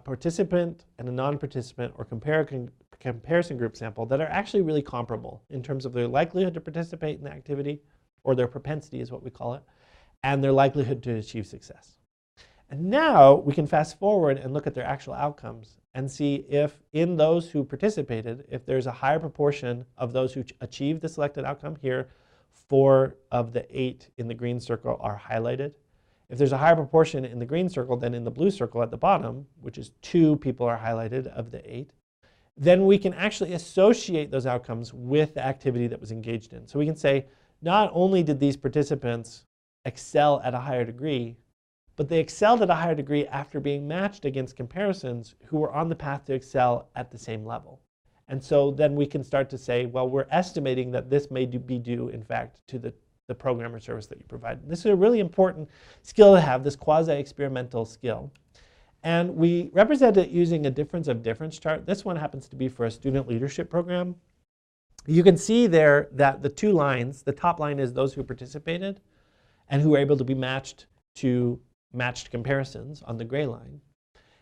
participant and a non-participant or comparison group sample that are actually really comparable in terms of their likelihood to participate in the activity, or their propensity is what we call it, and their likelihood to achieve success. And now we can fast forward and look at their actual outcomes and see if in those who participated, if there's a higher proportion of those who achieved the selected outcome here, 4 of the 8 in the green circle are highlighted. If there's a higher proportion in the green circle than in the blue circle at the bottom, which is 2 people are highlighted of the 8, then we can actually associate those outcomes with the activity that was engaged in. So we can say, not only did these participants excel at a higher degree, but they excelled at a higher degree after being matched against comparisons who were on the path to excel at the same level. And so then we can start to say, well, we're estimating that this may be due, in fact, to the program or service that you provide. This is a really important skill to have, this quasi-experimental skill. And we represent it using a difference of difference chart. This one happens to be for a student leadership program. You can see there that the two lines, the top line is those who participated and who were able to be matched to matched comparisons on the gray line.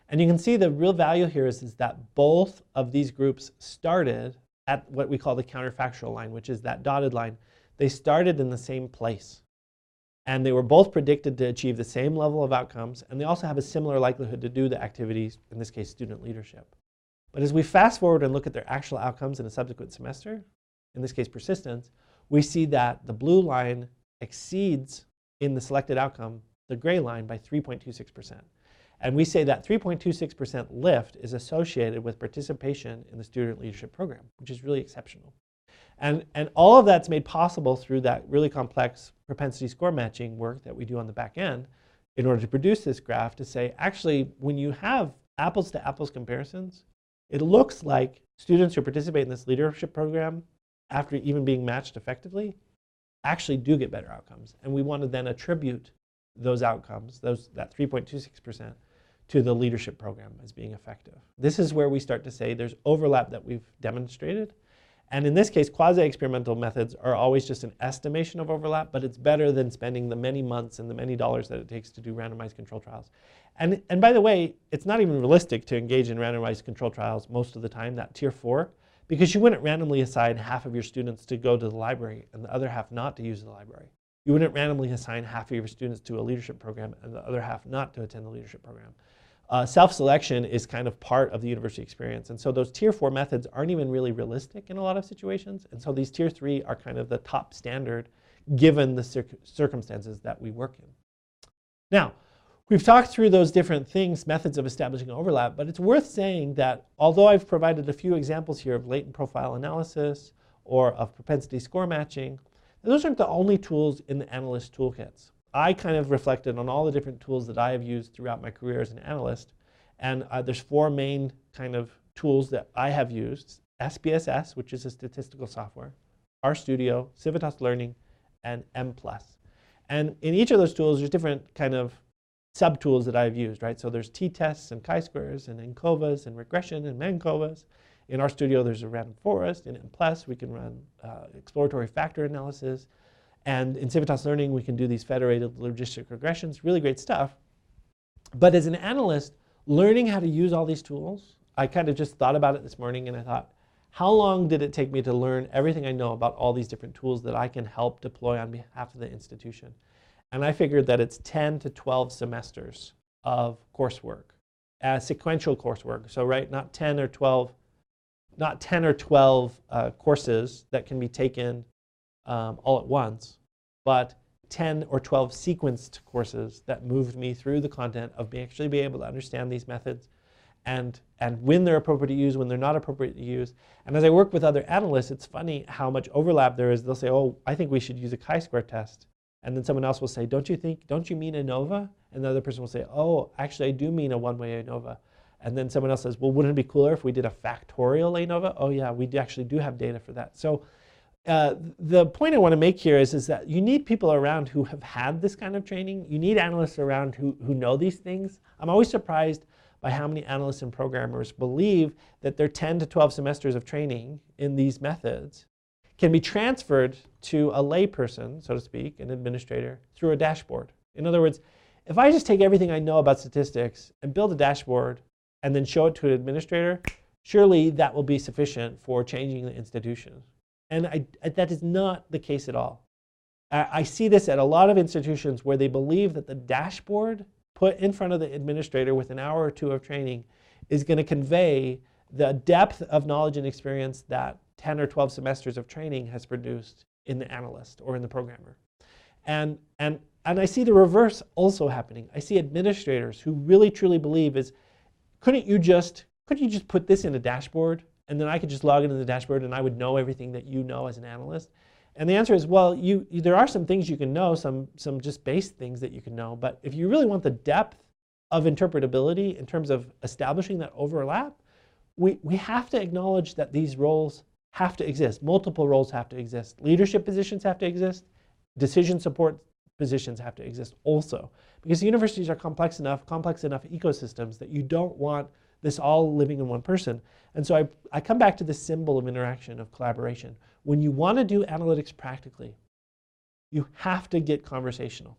And you can see the real value here is that both of these groups started at what we call the counterfactual line, which is that dotted line. They started in the same place. And they were both predicted to achieve the same level of outcomes, and they also have a similar likelihood to do the activities, in this case, student leadership. But as we fast forward and look at their actual outcomes in a subsequent semester, in this case, persistence, we see that the blue line exceeds in the selected outcome the gray line by 3.26%. And we say that 3.26% lift is associated with participation in the student leadership program, which is really exceptional. And all of that's made possible through that really complex propensity score matching work that we do on the back end in order to produce this graph to say, actually, when you have apples to apples comparisons, it looks like students who participate in this leadership program, after even being matched effectively, actually do get better outcomes. And we want to then attribute those outcomes, that 3.26%, to the leadership program as being effective. This is where we start to say there's overlap that we've demonstrated. And in this case, quasi-experimental methods are always just an estimation of overlap, but it's better than spending the many months and the many dollars that it takes to do randomized control trials. And by the way, it's not even realistic to engage in randomized control trials most of the time, that tier 4, because you wouldn't randomly assign half of your students to go to the library and the other half not to use the library. You wouldn't randomly assign half of your students to a leadership program and the other half not to attend the leadership program. Self-selection is kind of part of the university experience. And so those tier 4 methods aren't even really realistic in a lot of situations. And so these tier 3 are kind of the top standard given the circumstances that we work in. Now, we've talked through those different things, methods of establishing overlap, but it's worth saying that although I've provided a few examples here of latent profile analysis or of propensity score matching, those aren't the only tools in the analyst toolkits. I kind of reflected on all the different tools that I have used throughout my career as an analyst. And there's 4 main kind of tools that I have used. SPSS, which is a statistical software, RStudio, Civitas Learning, and M+. And in each of those tools, there's different kind of sub-tools that I've used, right? So there's t-tests and chi-squares and NCOVAs and regression and MANCOVAs. In RStudio, there's a random forest. In M+, we can run exploratory factor analysis. And in Civitas Learning, we can do these federated logistic regressions, really great stuff. But as an analyst, learning how to use all these tools, I kind of just thought about it this morning and I thought, how long did it take me to learn everything I know about all these different tools that I can help deploy on behalf of the institution? And I figured that it's 10 to 12 semesters of coursework, sequential coursework. So right, not 10 or 12 courses that can be taken all at once, but 10 or 12 sequenced courses that moved me through the content of actually being able to understand these methods and when they're appropriate to use, when they're not appropriate to use. And as I work with other analysts, it's funny how much overlap there is. They'll say, oh, I think we should use a chi-square test. And then someone else will say, don't you mean ANOVA? And the other person will say, oh, actually I do mean a one-way ANOVA. And then someone else says, well, wouldn't it be cooler if we did a factorial ANOVA? Oh yeah, we actually do have data for that. So the point I want to make here is that you need people around who have had this kind of training. You need analysts around who know these things. I'm always surprised by how many analysts and programmers believe that their 10 to 12 semesters of training in these methods can be transferred to a layperson, so to speak, an administrator, through a dashboard. In other words, if I just take everything I know about statistics and build a dashboard and then show it to an administrator, surely that will be sufficient for changing the institution. And that is not the case at all. I see this at a lot of institutions where they believe that the dashboard put in front of the administrator with an hour or 2 of training is going to convey the depth of knowledge and experience that 10 or 12 semesters of training has produced in the analyst or in the programmer. And I see the reverse also happening. I see administrators who really truly believe couldn't you just put this in a dashboard and then I could just log into the dashboard and I would know everything that you know as an analyst? And the answer is, well, there are some things you can know, some just base things that you can know, but if you really want the depth of interpretability in terms of establishing that overlap, we have to acknowledge that these roles have to exist. Multiple roles have to exist. Leadership positions have to exist. Decision support positions have to exist also. Because universities are complex enough ecosystems that you don't want this all living in one person. And so I come back to this symbol of interaction, of collaboration. When you want to do analytics practically, you have to get conversational.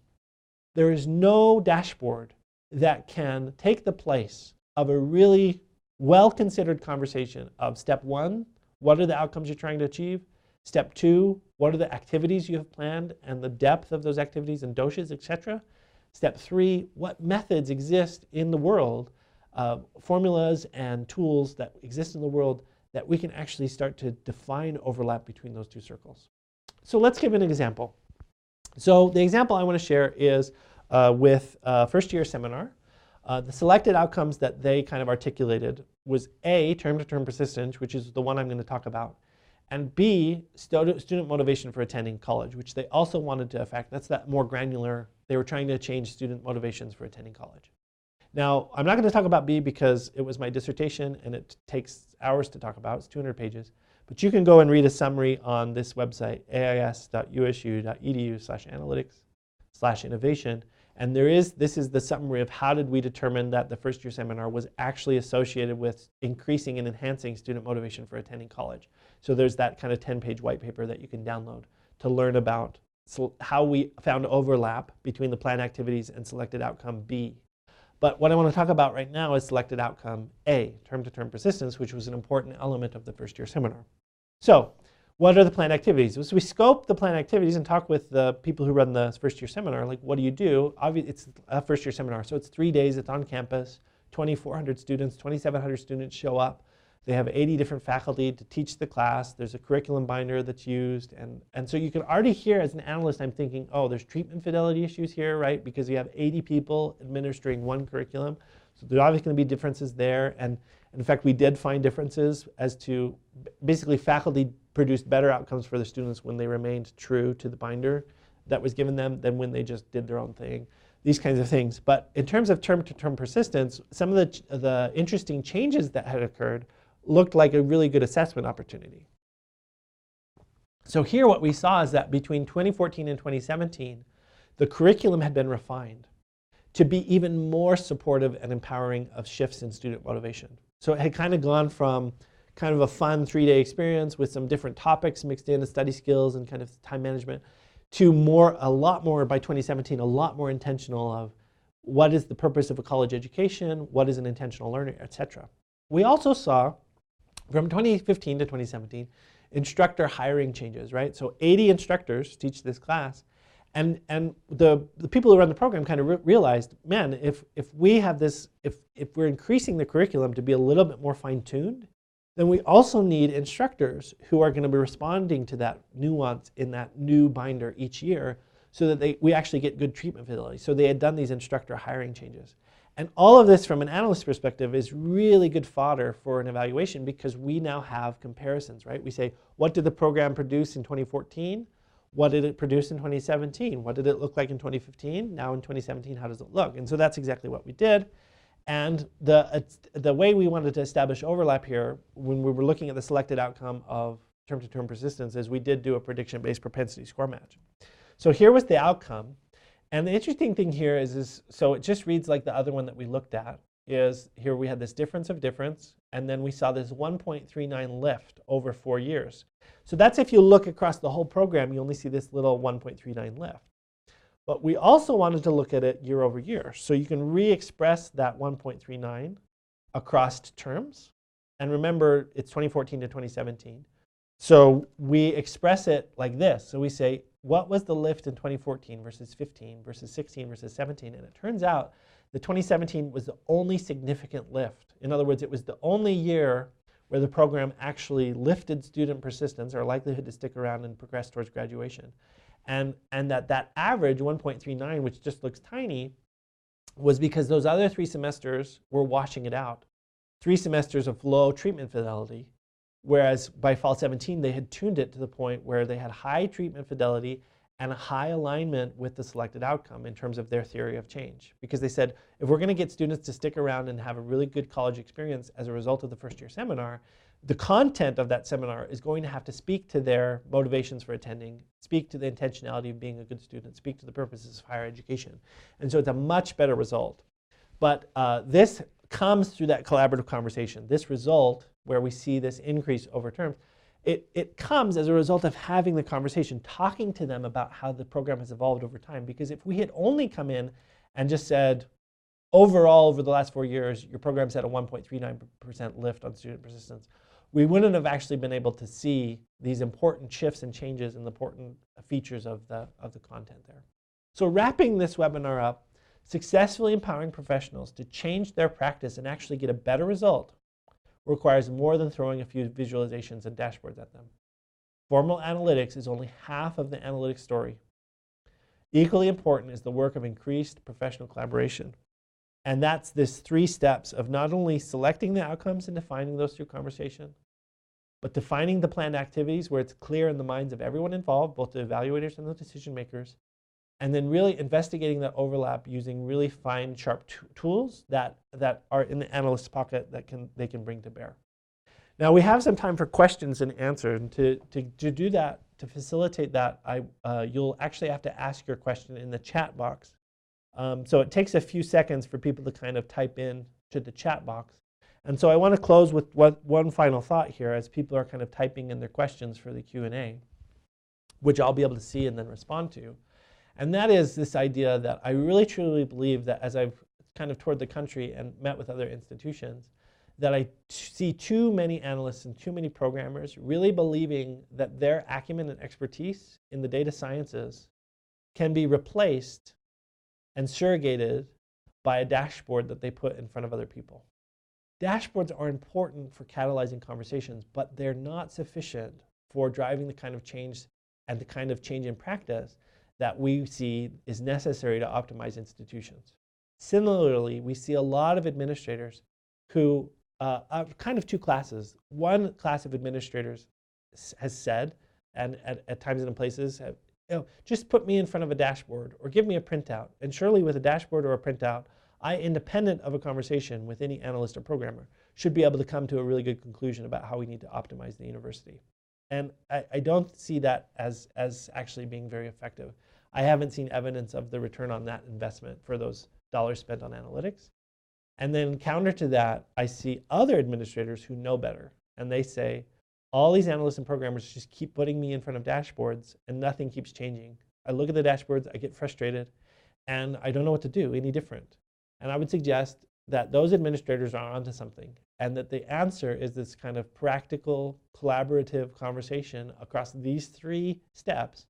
There is no dashboard that can take the place of a really well-considered conversation of step 1, what are the outcomes you're trying to achieve? Step 2, what are the activities you have planned and the depth of those activities and doshes, etc. Step 3, what methods exist in the world, formulas and tools that exist in the world that we can actually start to define overlap between those two circles. So let's give an example. So the example I want to share is with a first-year seminar. The selected outcomes that they kind of articulated was A, term-to-term persistence, which is the one I'm going to talk about, and B, student motivation for attending college, which they also wanted to affect. That's that more granular. They were trying to change student motivations for attending college. Now, I'm not going to talk about B because it was my dissertation and it takes hours to talk about. It's 200 pages. But you can go and read a summary on this website, ais.usu.edu/analytics/innovation. And this is the summary of how did we determine that the first year seminar was actually associated with increasing and enhancing student motivation for attending college. So there's that kind of 10-page white paper that you can download to learn about how we found overlap between the planned activities and selected outcome B. But what I want to talk about right now is selected outcome A, term-to-term persistence, which was an important element of the first year seminar. So what are the planned activities? So we scope the planned activities and talk with the people who run the first year seminar, like what do you do? Obviously, it's a first year seminar, so it's 3 days, it's on campus, 2,400 students, 2,700 students show up. They have 80 different faculty to teach the class. There's a curriculum binder that's used. And so you can already hear as an analyst, I'm thinking, oh, there's treatment fidelity issues here, right? Because you have 80 people administering one curriculum. So there's obviously going to be differences there. And in fact, we did find differences as to basically faculty produced better outcomes for the students when they remained true to the binder that was given them than when they just did their own thing. These kinds of things. But in terms of term-to-term persistence, some of the interesting changes that had occurred looked like a really good assessment opportunity. So here what we saw is that between 2014 and 2017, the curriculum had been refined to be even more supportive and empowering of shifts in student motivation. So it had kind of gone from kind of a fun 3-day experience with some different topics mixed in, study skills and kind of time management, to a lot more by 2017, a lot more intentional of what is the purpose of a college education, what is an intentional learner, etc. We also saw from 2015 to 2017, instructor hiring changes, right? So 80 instructors teach this class. And the people who run the program kind of realized, man, if we have this, if we're increasing the curriculum to be a little bit more fine-tuned, then we also need instructors who are going to be responding to that nuance in that new binder each year so that we actually get good treatment fidelity. So they had done these instructor hiring changes. And all of this from an analyst perspective is really good fodder for an evaluation because we now have comparisons, right? We say, what did the program produce in 2014? What did it produce in 2017? What did it look like in 2015? Now in 2017, how does it look? And so that's exactly what we did. And the way we wanted to establish overlap here when we were looking at the selected outcome of term-to-term persistence is we did do a prediction-based propensity score match. So here was the outcome. And the interesting thing here is so it just reads like the other one that we looked at, is here we had this difference of difference, and then we saw this 1.39 lift over 4 years. So that's if you look across the whole program, you only see this little 1.39 lift. But we also wanted to look at it year over year. So you can re-express that 1.39 across terms. And remember, it's 2014 to 2017. So we express it like this. So we say, what was the lift in 2014 versus 15 versus 16 versus 17? And it turns out that 2017 was the only significant lift. In other words, it was the only year where the program actually lifted student persistence or likelihood to stick around and progress towards graduation. And that average 1.39, which just looks tiny, was because those other 3 semesters were washing it out. 3 semesters of low treatment fidelity whereas by fall 17, they had tuned it to the point where they had high treatment fidelity and a high alignment with the selected outcome in terms of their theory of change. Because they said, if we're going to get students to stick around and have a really good college experience as a result of the first year seminar, the content of that seminar is going to have to speak to their motivations for attending, speak to the intentionality of being a good student, speak to the purposes of higher education. And so it's a much better result. But this comes through that collaborative conversation. This result, where we see this increase over terms, it comes as a result of having the conversation, talking to them about how the program has evolved over time. Because if we had only come in and just said, overall, over the last 4 years, your program's had a 1.39% lift on student persistence, we wouldn't have actually been able to see these important shifts and changes and the important features of the content there. So wrapping this webinar up, successfully empowering professionals to change their practice and actually get a better result requires more than throwing a few visualizations and dashboards at them. Formal analytics is only half of the analytics story. Equally important is the work of increased professional collaboration. And that's this 3 steps of not only selecting the outcomes and defining those through conversation, but defining the planned activities where it's clear in the minds of everyone involved, both the evaluators and the decision makers, and then really investigating that overlap using really fine, sharp tools that are in the analyst's pocket that they can bring to bear. Now we have some time for questions and answers, and to do that, to facilitate that, you'll actually have to ask your question in the chat box. So it takes a few seconds for people to kind of type in to the chat box. And so I want to close with one final thought here as people are kind of typing in their questions for the Q&A, which I'll be able to see and then respond to. And that is this idea that I really truly believe that as I've kind of toured the country and met with other institutions, that I see too many analysts and too many programmers really believing that their acumen and expertise in the data sciences can be replaced and surrogated by a dashboard that they put in front of other people. Dashboards are important for catalyzing conversations, but they're not sufficient for driving the kind of change and the kind of change in practice that we see is necessary to optimize institutions. Similarly, we see a lot of administrators who are kind of 2 classes. One class of administrators has said, and at times and in places, just put me in front of a dashboard or give me a printout. And surely with a dashboard or a printout, I, independent of a conversation with any analyst or programmer, should be able to come to a really good conclusion about how we need to optimize the university. And I don't see that as actually being very effective. I haven't seen evidence of the return on that investment for those dollars spent on analytics. And then counter to that, I see other administrators who know better. And they say, all these analysts and programmers just keep putting me in front of dashboards and nothing keeps changing. I look at the dashboards, I get frustrated, and I don't know what to do any different. And I would suggest that those administrators are onto something, and that the answer is this kind of practical, collaborative conversation across these 3 steps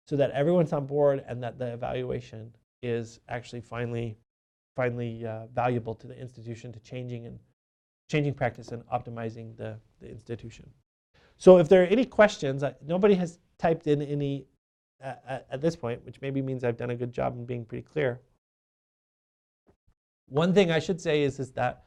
so that everyone's on board and that the evaluation is actually finally valuable to the institution, to changing practice and optimizing the institution. So if there are any questions, nobody has typed in any at this point, which maybe means I've done a good job in being pretty clear. One thing I should say is that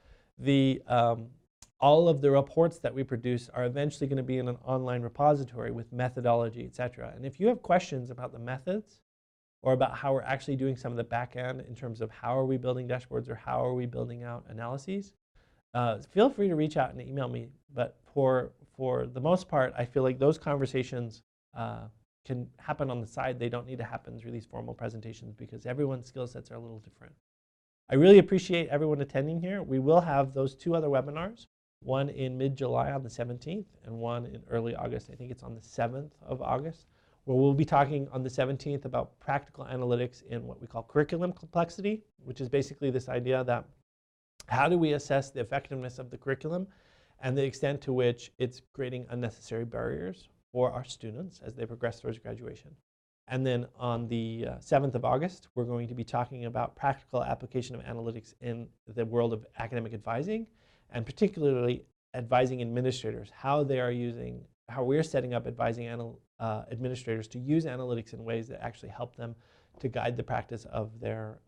all of the reports that we produce are eventually going to be in an online repository with methodology, et cetera. And if you have questions about the methods or about how we're actually doing some of the back end in terms of how are we building dashboards or how are we building out analyses, feel free to reach out and email me. But for the most part, I feel like those conversations can happen on the side. They don't need to happen through these formal presentations because everyone's skill sets are a little different. I really appreciate everyone attending here. We will have those 2 other webinars, one in mid-July on the 17th and one in early August. I think it's on the 7th of August, where we'll be talking on the 17th about practical analytics in what we call curriculum complexity, which is basically this idea that how do we assess the effectiveness of the curriculum and the extent to which it's creating unnecessary barriers for our students as they progress towards graduation. And then on the 7th of August, we're going to be talking about practical application of analytics in the world of academic advising, and particularly advising administrators, how we're setting up advising administrators to use analytics in ways that actually help them to guide the practice of their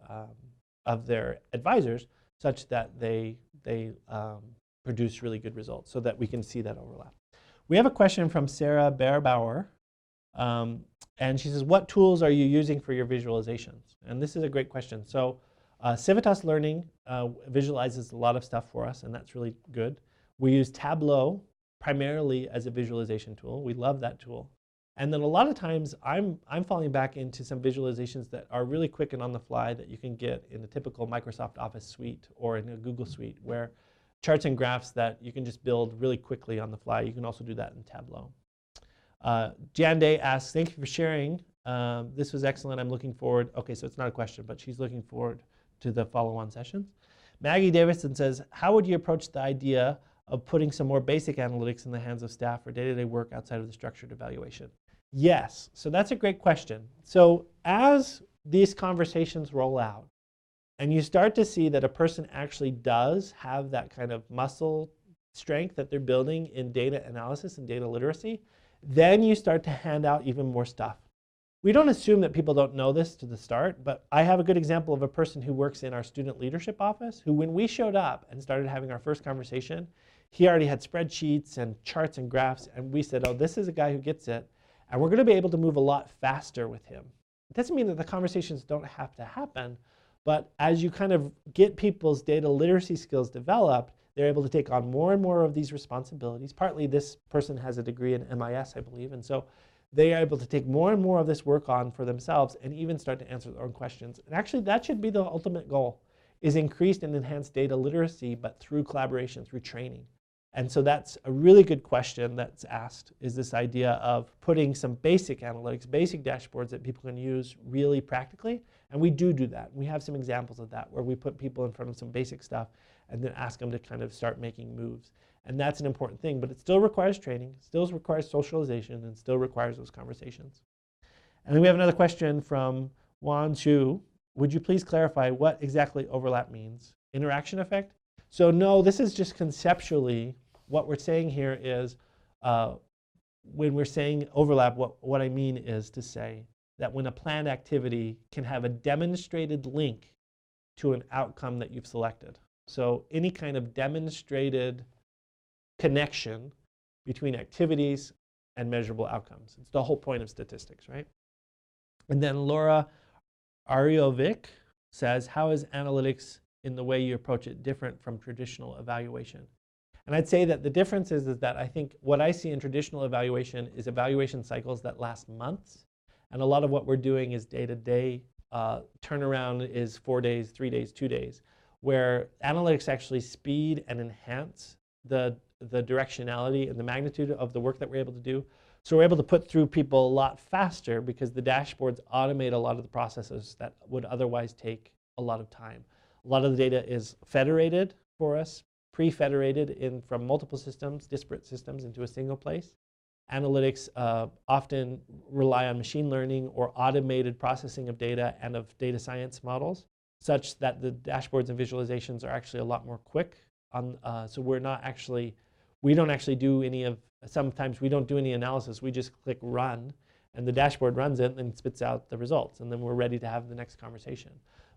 advisors, such that they produce really good results, so that we can see that overlap. We have a question from Sarah Bearbauer. And she says, what tools are you using for your visualizations? And this is a great question. So Civitas Learning visualizes a lot of stuff for us, and that's really good. We use Tableau primarily as a visualization tool. We love that tool. And then a lot of times I'm falling back into some visualizations that are really quick and on the fly that you can get in a typical Microsoft Office suite or in a Google suite, where charts and graphs that you can just build really quickly on the fly. You can also do that in Tableau. Jan Day asks, thank you for sharing. This was excellent. I'm looking forward. Okay, so it's not a question, but she's looking forward to the follow-on sessions. Maggie Davidson says, how would you approach the idea of putting some more basic analytics in the hands of staff for day-to-day work outside of the structured evaluation? Yes, so that's a great question. So as these conversations roll out, and you start to see that a person actually does have that kind of muscle strength that they're building in data analysis and data literacy, then you start to hand out even more stuff. We don't assume that people don't know this to the start, but I have a good example of a person who works in our student leadership office who, when we showed up and started having our first conversation, he already had spreadsheets and charts and graphs, and we said, oh, this is a guy who gets it, and we're going to be able to move a lot faster with him. It doesn't mean that the conversations don't have to happen, but as you kind of get people's data literacy skills developed, they're able to take on more and more of these responsibilities. Partly this person has a degree in MIS, I believe, and so they are able to take more and more of this work on for themselves and even start to answer their own questions. And actually that should be the ultimate goal, is increased and enhanced data literacy, but through collaboration, through training. And so that's a really good question that's asked, is this idea of putting some basic analytics, basic dashboards that people can use really practically. And we do that. We have some examples of that where we put people in front of some basic stuff and then ask them to kind of start making moves. And that's an important thing, but it still requires training, still requires socialization, and still requires those conversations. And then we have another question from Wan Chu. Would you please clarify what exactly overlap means? Interaction effect? So no, this is just conceptually. What we're saying here is, when we're saying overlap, what I mean is to say that when a planned activity can have a demonstrated link to an outcome that you've selected. So any kind of demonstrated connection between activities and measurable outcomes. It's the whole point of statistics, right? And then Laura Ariovic says, how is analytics in the way you approach it different from traditional evaluation? And I'd say that the difference is that I think what I see in traditional evaluation is evaluation cycles that last months. And a lot of what we're doing is day-to-day. Turnaround is 4 days, 3 days, 2 days, where analytics actually speed and enhance the directionality and the magnitude of the work that we're able to do. So we're able to put through people a lot faster because the dashboards automate a lot of the processes that would otherwise take a lot of time. A lot of the data is federated for us, pre-federated from multiple systems, disparate systems into a single place. Analytics often rely on machine learning or automated processing of data and of data science models, such that the dashboards and visualizations are actually a lot more quick. So we don't actually do any of, sometimes we don't do any analysis, we just click run, and the dashboard runs it and spits out the results, and then we're ready to have the next conversation.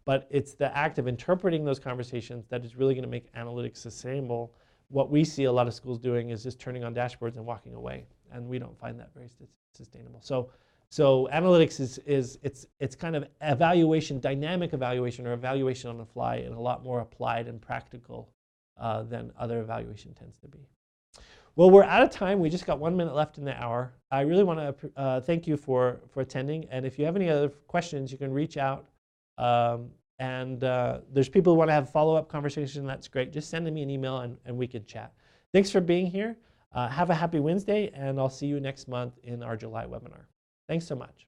But it's the act of interpreting those conversations that is really going to make analytics sustainable. What we see a lot of schools doing is just turning on dashboards and walking away, and we don't find that very sustainable. So analytics it's kind of evaluation, dynamic evaluation, or evaluation on the fly, and a lot more applied and practical than other evaluation tends to be. Well, we're out of time. We just got 1 minute left in the hour. I really want to thank you for attending, and if you have any other questions, you can reach out. There's people who want to have follow-up conversation. That's great. Just send me an email and we can chat. Thanks for being here. Have a happy Wednesday, and I'll see you next month in our July webinar. Thanks so much.